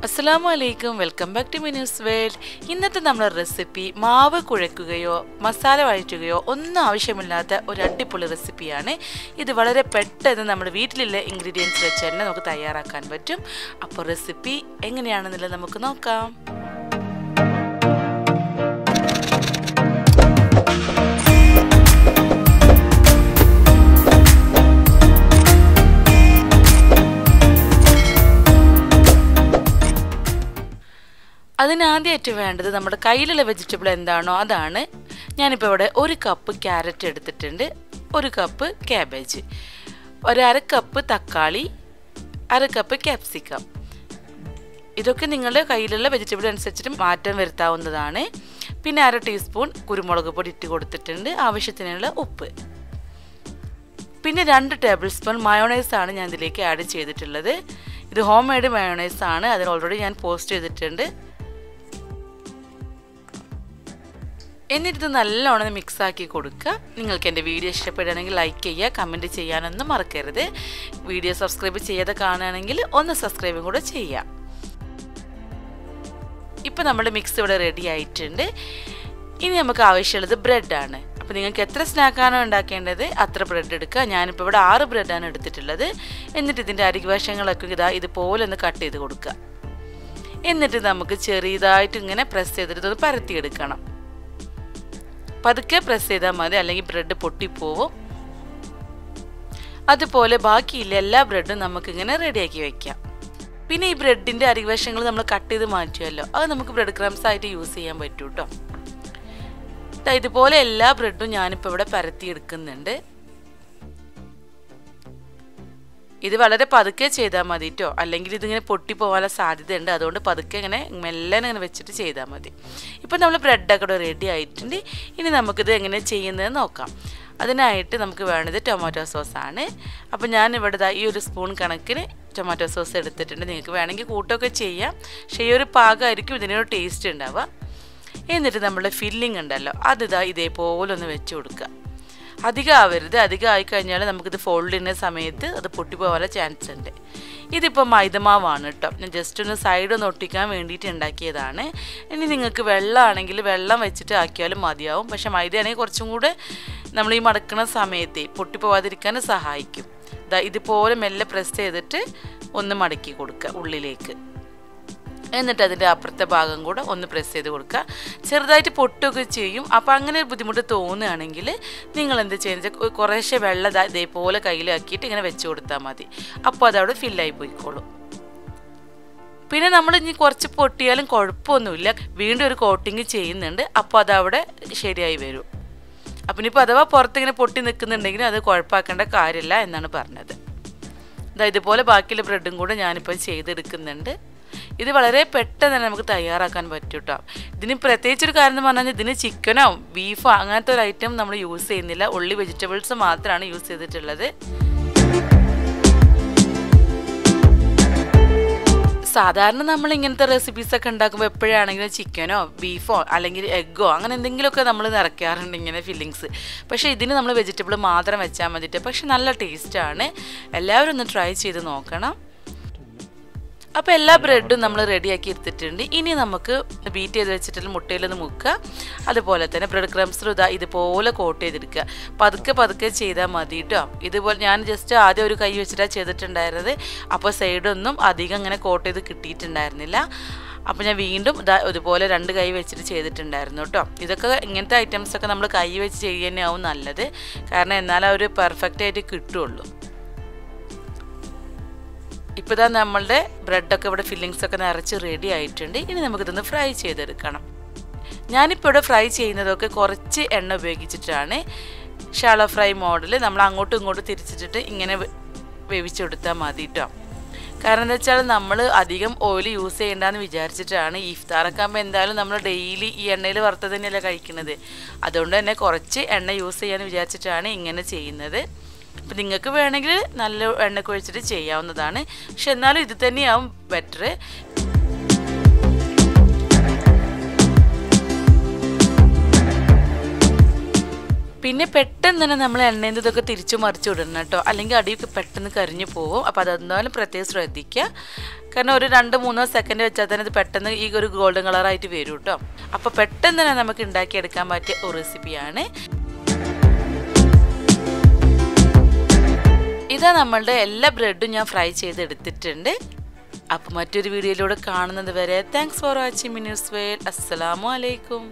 Assalamualaikum, welcome back to Minuzworld. ഇന്നത്തെ നമ്മുടെ recipe മാവ് കുഴക്കുകയോ മസാല വഴറ്റുകയോ ഒന്നും ആവശ്യമില്ലാത്ത ഒരു അടിപൊളി റെസിപ്പിയാണ്. ഇത് വളരെ പെട്ടെന്ന് നമ്മുടെ വീട്ടിലുള്ള ഇൻഗ്രീഡിയൻസ് വെച്ച് തന്നെ നമുക്ക് തയ്യാറാക്കാൻ പറ്റും. അപ്പോൾ റെസിപ്പി എങ്ങനെയാണെന്നുള്ളത് നമുക്ക് നോക്കാം. അതിനാദ്യമായിട്ട് വേണ്ടത് നമ്മുടെ കയ്യിലുള്ള വെജിറ്റബിൾ എന്താണോ അതാണ്. ഞാനിപ്പോൾ ഇവിടെ 1 കപ്പ് ക്യാരറ്റ് എടുത്തിട്ടുണ്ട്, 1 കപ്പ് ക്യാബേജ്, 1/2 കപ്പ് തക്കാളി, 1/2 കപ്പ് ക്യാപ്സിക്കം. ഇതൊക്കെ നിങ്ങളുടെ കയ്യിലുള്ള വെജിറ്റബിൾ അനുസരിച്ചിട്ട് മാറ്റം വരുത്താവുന്നതാണ്. പിന്നെ 1/2 ടീസ്പൂൺ കുരുമുളക് പൊടി ഇട്ട് കൊടുത്തിട്ടുണ്ട്, ആവശ്യത്തിനുള്ള ഉപ്പ്. പിന്നെ 2 ടേബിൾ സ്പൂൺ മയോണൈസാണ് ഞാൻ ഇതിലേക്ക് ആഡ് ചെയ്തിട്ടുള്ളത്. ഇത് ഹോം മെയ്ഡ് മയോണൈസാണ്, അതിന് ഓൾറെഡി ഞാൻ പോസ്റ്റ് ചെയ്തിട്ടുണ്ട്. എന്നിട്ട് നല്ലോണം മിക്സ് ആക്കി കൊടുക്കുക. നിങ്ങൾക്ക് എൻ്റെ വീഡിയോ ഇഷ്ടപ്പെടുകയാണെങ്കിൽ ലൈക്ക് ചെയ്യുക, കമൻറ്റ് ചെയ്യാനൊന്നും മറക്കരുത്. വീഡിയോ സബ്സ്ക്രൈബ് ചെയ്യാതെ കാണുകയാണെങ്കിൽ ഒന്ന് സബ്സ്ക്രൈബും കൂടെ ചെയ്യുക. ഇപ്പോൾ നമ്മുടെ മിക്സ് ഇവിടെ റെഡി ആയിട്ടുണ്ട്. ഇനി നമുക്ക് ആവശ്യമുള്ളത് ബ്രെഡാണ്. അപ്പോൾ നിങ്ങൾക്ക് എത്ര സ്നാക്കാണോ ഉണ്ടാക്കേണ്ടത് അത്ര ബ്രെഡ് എടുക്കുക. ഞാനിപ്പോൾ ഇവിടെ 6 ബ്രെഡാണ് എടുത്തിട്ടുള്ളത്. എന്നിട്ട് ഇതിൻ്റെ അരികുവശങ്ങളൊക്കെ ഇതുപോലെ ഒന്ന് കട്ട് ചെയ്ത് കൊടുക്കുക. എന്നിട്ട് നമുക്ക് ചെറിയതായിട്ട് ഇങ്ങനെ പ്രസ് ചെയ്തിട്ട് ഇത് പരത്തിയെടുക്കണം. പതുക്കെ പ്രസ് ചെയ്താൽ മതി, അല്ലെങ്കിൽ ബ്രെഡ് പൊട്ടിപ്പോവും. അതുപോലെ ബാക്കിയില്ല എല്ലാ ബ്രെഡും നമുക്കിങ്ങനെ റെഡിയാക്കി വെക്കാം. പിന്നെ ഈ ബ്രെഡിൻ്റെ അരികുവശങ്ങൾ നമ്മൾ കട്ട് ചെയ്ത് മാറ്റുമല്ലോ, അത് നമുക്ക് ബ്രെഡ് ക്രംസ് ആയിട്ട് യൂസ് ചെയ്യാൻ പറ്റും കേട്ടോ. ഇതുപോലെ എല്ലാ ബ്രെഡും ഞാനിപ്പോൾ ഇവിടെ പരത്തിയെടുക്കുന്നുണ്ട്. ഇത് വളരെ പതുക്കെ ചെയ്താൽ മതി കേട്ടോ, അല്ലെങ്കിൽ ഇതിങ്ങനെ പൊട്ടിപ്പോകാനുള്ള സാധ്യതയുണ്ട്. അതുകൊണ്ട് പതുക്കെ ഇങ്ങനെ മെല്ലനെ ഇങ്ങനെ വെച്ചിട്ട് ചെയ്താൽ മതി. ഇപ്പം നമ്മൾ ബ്രെഡൊക്കെ ഇവിടെ റെഡി ആയിട്ടുണ്ട്. ഇനി നമുക്കിത് എങ്ങനെ ചെയ്യുന്നത് നോക്കാം. അതിനായിട്ട് നമുക്ക് വേണ്ടത് ടൊമാറ്റോ സോസാണ്. അപ്പോൾ ഞാൻ ഇവിടെ ഈ 1 സ്പൂൺ കണക്കിന് ടൊമാറ്റോ സോസ് എടുത്തിട്ടുണ്ട്. നിങ്ങൾക്ക് വേണമെങ്കിൽ കൂട്ടൊക്കെ ചെയ്യാം, പക്ഷേ ഈ ഒരു പാകമായിരിക്കും ഇതിനൊരു ടേസ്റ്റ് ഉണ്ടാവുക. എന്നിട്ട് നമ്മുടെ ഫില്ലിംഗ് ഉണ്ടല്ലോ അത് ഇതേപോലെ ഒന്ന് വെച്ച് കൊടുക്കുക. അധികം ആവരുത്, അധികം ആയിക്കഴിഞ്ഞാൽ നമുക്കിത് ഫോൾഡ് ചെയ്യുന്ന സമയത്ത് അത് പൊട്ടിപ്പോകാനുള്ള ചാൻസ് ഉണ്ട്. ഇതിപ്പോൾ മൈദമാവാണ് കേട്ടോ, ഞാൻ ജസ്റ്റ് ഒന്ന് സൈഡ് ഒന്ന് ഒട്ടിക്കാൻ വേണ്ടിയിട്ട് ഉണ്ടാക്കിയതാണ്. ഇനി നിങ്ങൾക്ക് വെള്ളമാണെങ്കിൽ വെള്ളം വെച്ചിട്ട് ആക്കിയാലും മതിയാവും, പക്ഷേ മൈദയാണെങ്കിൽ കുറച്ചും കൂടെ നമ്മൾ ഈ മടക്കുന്ന സമയത്ത് പൊട്ടിപ്പോവാതിരിക്കാൻ സഹായിക്കും. ഇതുപോലെ മെല്ലെ പ്രസ് ചെയ്തിട്ട് ഒന്ന് മടക്കി കൊടുക്കുക ഉള്ളിലേക്ക്. എന്നിട്ട് അതിൻ്റെ അപ്പുറത്തെ ഭാഗം കൂടെ ഒന്ന് പ്രസ് ചെയ്ത് കൊടുക്കുക. ചെറുതായിട്ട് പൊട്ടുകയൊക്കെ ചെയ്യും. അപ്പോൾ അങ്ങനെ ഒരു ബുദ്ധിമുട്ട് തോന്നുകയാണെങ്കിൽ നിങ്ങൾ എന്ത് ചെയ്യുന്നത്, കുറേശ്ശെ വെള്ളം ഇതേപോലെ കയ്യിലാക്കിയിട്ട് ഇങ്ങനെ വെച്ച് കൊടുത്താൽ മതി. അപ്പോൾ അതവിടെ ഫില്ലായി പോയിക്കോളും. പിന്നെ നമ്മൾ ഇനി കുറച്ച് പൊട്ടിയാലും കുഴപ്പമൊന്നുമില്ല, വീണ്ടും ഒരു കോട്ടിങ് ചെയ്യുന്നുണ്ട്. അപ്പോൾ അതവിടെ ശരിയായി വരും. അപ്പം ഇനിയിപ്പോൾ അഥവാ പുറത്തിങ്ങനെ പൊട്ടി നിൽക്കുന്നുണ്ടെങ്കിൽ അത് കുഴപ്പമാക്കേണ്ട കാര്യമില്ല എന്നാണ് പറഞ്ഞത്. ഇതുപോലെ ബാക്കിയുള്ള ബ്രെഡും കൂടെ ഞാനിപ്പോൾ ചെയ്തെടുക്കുന്നുണ്ട്. ഇത് വളരെ പെട്ടെന്ന് തന്നെ നമുക്ക് തയ്യാറാക്കാൻ പറ്റും കേട്ടോ. ഇതിന് പ്രത്യേകിച്ചൊരു കാര്യം എന്ന് പറഞ്ഞാൽ ഇതിന് ചിക്കനോ ബീഫോ അങ്ങനത്തെ ഒരു ഐറ്റം നമ്മൾ യൂസ് ചെയ്യുന്നില്ല, ഉള്ളി വെജിറ്റബിൾസ് മാത്രമാണ് യൂസ് ചെയ്തിട്ടുള്ളത്. സാധാരണ നമ്മൾ ഇങ്ങനത്തെ റെസിപ്പീസൊക്കെ ഉണ്ടാക്കുമ്പോൾ എപ്പോഴാണെങ്കിലും ചിക്കനോ ബീഫോ അല്ലെങ്കിൽ എഗ്ഗോ അങ്ങനെ എന്തെങ്കിലുമൊക്കെ നമ്മൾ നിറയ്ക്കാറുണ്ട് ഇങ്ങനെ ഫില്ലിങ്സ്. പക്ഷേ ഇതിന് നമ്മൾ വെജിറ്റബിൾ മാത്രം വെച്ചാൽ മതിയിട്ട്, പക്ഷെ നല്ല ടേസ്റ്റാണ്. എല്ലാവരും ഒന്ന് ട്രൈ ചെയ്ത് നോക്കണം. അപ്പോൾ എല്ലാ ബ്രെഡും നമ്മൾ റെഡിയാക്കി എടുത്തിട്ടുണ്ട്. ഇനി നമുക്ക് ബീറ്റ് ചെയ്ത് വെച്ചിട്ടുള്ള മുട്ടയിലൊന്ന് മുക്കുക. അതുപോലെ തന്നെ ബ്രെഡ് ക്രംസിലും ഇതുപോലെ കോട്ട് ചെയ്തെടുക്കുക. പതുക്കെ ചെയ്താൽ മതി കേട്ടോ. ഇതുപോലെ ഞാൻ ജസ്റ്റ് ആദ്യം ഒരു കൈ വെച്ചിട്ടാണ് ചെയ്തിട്ടുണ്ടായിരുന്നത്. അപ്പോൾ സൈഡൊന്നും അധികം ഇങ്ങനെ കോട്ട് ചെയ്ത് കിട്ടിയിട്ടുണ്ടായിരുന്നില്ല. അപ്പോൾ ഞാൻ വീണ്ടും ഇതുപോലെ 2 കൈ വെച്ചിട്ട് ചെയ്തിട്ടുണ്ടായിരുന്നു കേട്ടോ. ഇതൊക്കെ ഇങ്ങനത്തെ ഐറ്റംസൊക്കെ നമ്മൾ കൈ വെച്ച് ചെയ്യാനാവും നല്ലത്, കാരണം എന്നാലും അവർ പെർഫെക്റ്റ് ആയിട്ട് കിട്ടുള്ളൂ. ഇപ്പോൾ നമ്മളുടെ ബ്രെഡൊക്കെ ഇവിടെ ഫില്ലിങ്സൊക്കെ നിറച്ച് റെഡി ആയിട്ടുണ്ട്. ഇനി നമുക്കിതൊന്ന് ഫ്രൈ ചെയ്തെടുക്കണം. ഞാനിപ്പോൾ ഇവിടെ ഫ്രൈ ചെയ്യുന്നതൊക്കെ കുറച്ച് എണ്ണ ഉപയോഗിച്ചിട്ടാണ്. ഷാലോ ഫ്രൈ മോഡൽ നമ്മൾ അങ്ങോട്ടും ഇങ്ങോട്ടും തിരിച്ചിട്ടിട്ട് ഇങ്ങനെ വേവിച്ചെടുത്താൽ മതി കേട്ടോ. കാരണം എന്താ വെച്ചാൽ നമ്മൾ അധികം ഓയിൽ യൂസ് ചെയ്യേണ്ടെന്ന് വിചാരിച്ചിട്ടാണ്. ഈ ഇഫ്താറൊക്കെ ആകുമ്പോൾ എന്തായാലും നമ്മൾ ഡെയിലി ഈ എണ്ണയിൽ വറുത്തത് തന്നെയല്ലേ കഴിക്കുന്നത്. അതുകൊണ്ട് തന്നെ കുറച്ച് എണ്ണ യൂസ് ചെയ്യാമെന്ന് വിചാരിച്ചിട്ടാണ് ഇങ്ങനെ ചെയ്യുന്നത്. അപ്പം നിങ്ങൾക്ക് വേണമെങ്കിൽ നല്ല എണ്ണ ഒഴിച്ചിട്ട് ചെയ്യാവുന്നതാണ്, പക്ഷെ എന്നാലും ഇത് തന്നെയാവും ബെറ്റർ. പിന്നെ പെട്ടെന്ന് തന്നെ നമ്മൾ എണ്ണയിൽ ഇതൊക്കെ തിരിച്ചു മറിച്ചു വിടണം കേട്ടോ, അല്ലെങ്കിൽ അടിയൊക്കെ പെട്ടെന്ന് കരിഞ്ഞു പോകും. അപ്പോൾ അതെന്തായാലും പ്രത്യേകം ശ്രദ്ധിക്കുക. കാരണം ഒരു 2-3 സെക്കൻഡ് വെച്ചാൽ തന്നെ ഇത് പെട്ടെന്ന് ഈ ഒരു ഗോൾഡൻ കളറായിട്ട് വരും കേട്ടോ. അപ്പോൾ പെട്ടെന്ന് തന്നെ നമുക്ക് ഉണ്ടാക്കിയെടുക്കാൻ പറ്റിയ ഒരു റെസിപ്പിയാണ്. ഇതാ നമ്മളുടെ എല്ലാ ബ്രെഡും ഞാൻ ഫ്രൈ ചെയ്തെടുത്തിട്ടുണ്ട്. അപ്പോൾ മറ്റൊരു വീഡിയോയിലൂടെ കാണുന്നത് വരെ thanks for watching Minu's world. അസ്സലാമു അലൈക്കും.